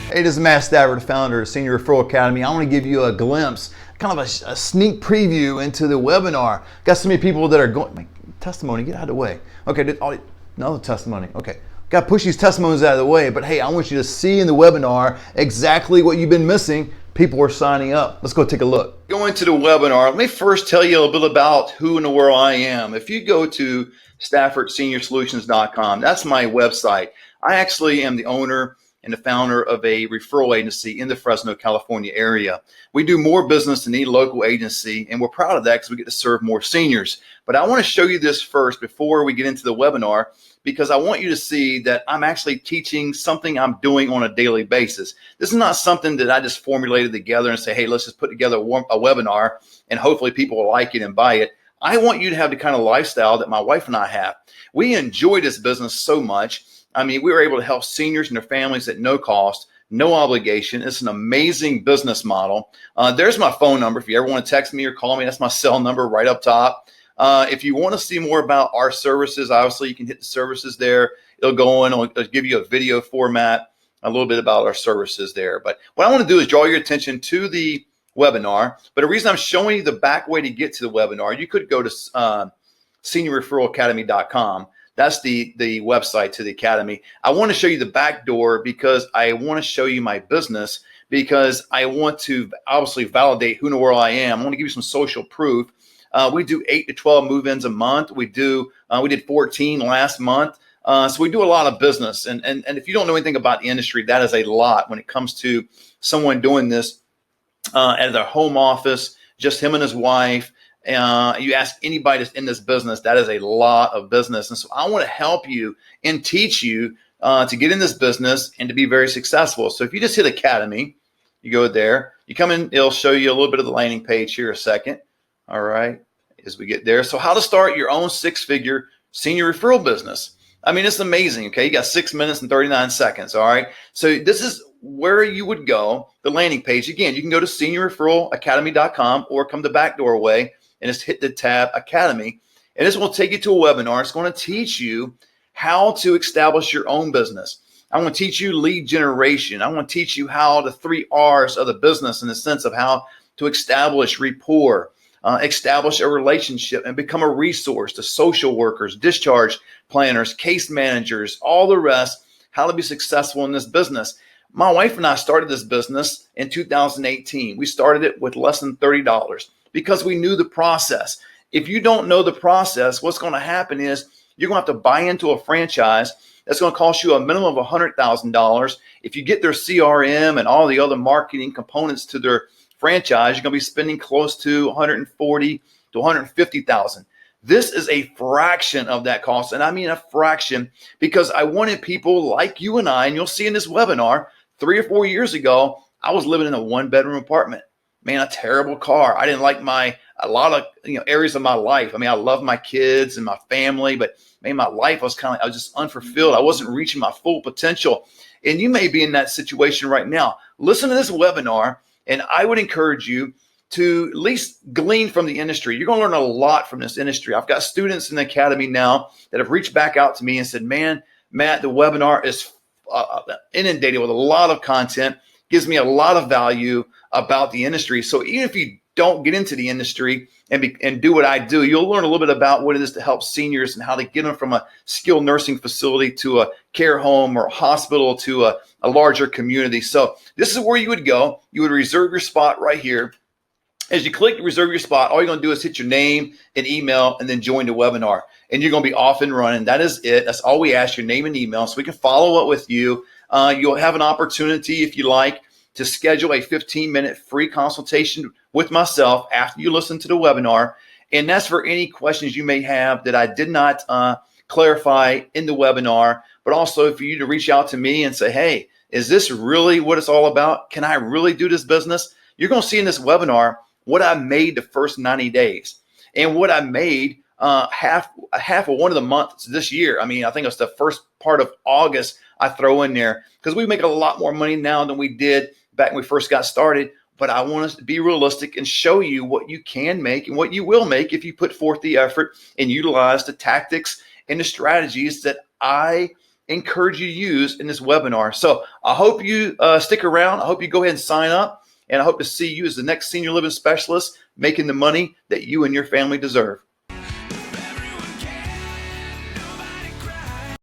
Hey, this is Matt Stafford, founder of Senior Referral Academy. I want to give you a glimpse, kind of a sneak preview into the webinar. Got so many people that are going, testimony, get out of the way. Okay, another testimony. Okay, got to push these testimonies out of the way, but hey, I want you to see in the webinar exactly what you've been missing. People are signing up. Let's go take a look. Going to the webinar, let me first tell you a little bit about who in the world I am. If you go to StaffordSeniorSolutions.com, that's my website. I actually am the owner and the founder of a referral agency in the Fresno, California area. We do more business than any local agency, and we're proud of that because we get to serve more seniors. But I want to show you this first before we get into the webinar, because I want you to see that I'm actually teaching something I'm doing on a daily basis. This is not something that I just formulated together and say, hey, let's just put together a webinar and hopefully people will like it and buy it. I want you to have the kind of lifestyle that my wife and I have. We enjoy this business so much. I mean, we were able to help seniors and their families at no cost, no obligation. It's an amazing business model. There's my phone number. If you ever want to text me or call me, that's my cell number right up top. If you want to see more about our services, obviously you can hit the services there. It'll go in, it'll give you a video format, a little bit about our services there. But what I want to do is draw your attention to the webinar. But the reason I'm showing you the back way to get to the webinar, you could go to SeniorReferralAcademy.com. That's the website to the academy. I want to show you the back door because I want to show you my business, because I want to obviously validate who in the world I am. I want to give you some social proof. We do 8 to 12 move-ins a month. We did 14 last month. So we do a lot of business. And if you don't know anything about the industry, that is a lot when it comes to someone doing this at their home office, just him and his wife. You ask anybody that's in this business, that is a lot of business. And so I want to help you and teach you to get in this business and to be very successful. So if you just hit Academy, you go there, you come in, it'll show you a little bit of the landing page here a second. All right, as we get there. So how to start your own 6-figure senior referral business. I mean, it's amazing. Okay, you got 6 minutes and 39 seconds. All right, so this is where you would go, the landing page. Again, you can go to SeniorReferralAcademy.com or come the back doorway and just hit the tab Academy. And this will take you to a webinar. It's going to teach you how to establish your own business. I want to teach you lead generation. I want to teach you how the 3 R's of the business, in the sense of how to establish rapport, establish a relationship, and become a resource to social workers, discharge planners, case managers, all the rest, how to be successful in this business. My wife and I started this business in 2018. We started it with less than $30 because we knew the process. If you don't know the process, what's going to happen is you're going to have to buy into a franchise that's going to cost you a minimum of $100,000. If you get their CRM and all the other marketing components to their franchise, you're going to be spending close to $140,000 to $150,000. This is a fraction of that cost. And I mean a fraction, because I wanted people like you and I, and you'll see in this webinar, 3 or 4 years ago, I was living in a 1-bedroom apartment. Man, a terrible car. I didn't like a lot of areas of my life. I mean, I love my kids and my family, but man, my life was I was just unfulfilled. I wasn't reaching my full potential. And you may be in that situation right now. Listen to this webinar, and I would encourage you to at least glean from the industry. You're going to learn a lot from this industry. I've got students in the academy now that have reached back out to me and said, man, Matt, the webinar is inundated with a lot of content, gives me a lot of value about the industry. So even if you don't get into the industry and do what I do, you'll learn a little bit about what it is to help seniors and how to get them from a skilled nursing facility to a care home or a hospital to a larger community. So this is where you would go. You would reserve your spot right here. As you click reserve your spot, all you're going to do is hit your name and email and then join the webinar. And you're going to be off and running. That is it. That's all we ask, your name and email, so we can follow up with you. You'll have an opportunity, if you like, to schedule a 15-minute free consultation with myself after you listen to the webinar. And that's for any questions you may have that I did not clarify in the webinar, but also for you to reach out to me and say, hey, is this really what it's all about? Can I really do this business? You're going to see in this webinar what I made the first 90 days and what I made half of one of the months this year. I mean, I think it's the first part of August I throw in there, because we make a lot more money now than we did back when we first got started. But I want us to be realistic and show you what you can make and what you will make if you put forth the effort and utilize the tactics and the strategies that I encourage you to use in this webinar. So I hope you stick around. I hope you go ahead and sign up. And I hope to see you as the next senior living specialist making the money that you and your family deserve.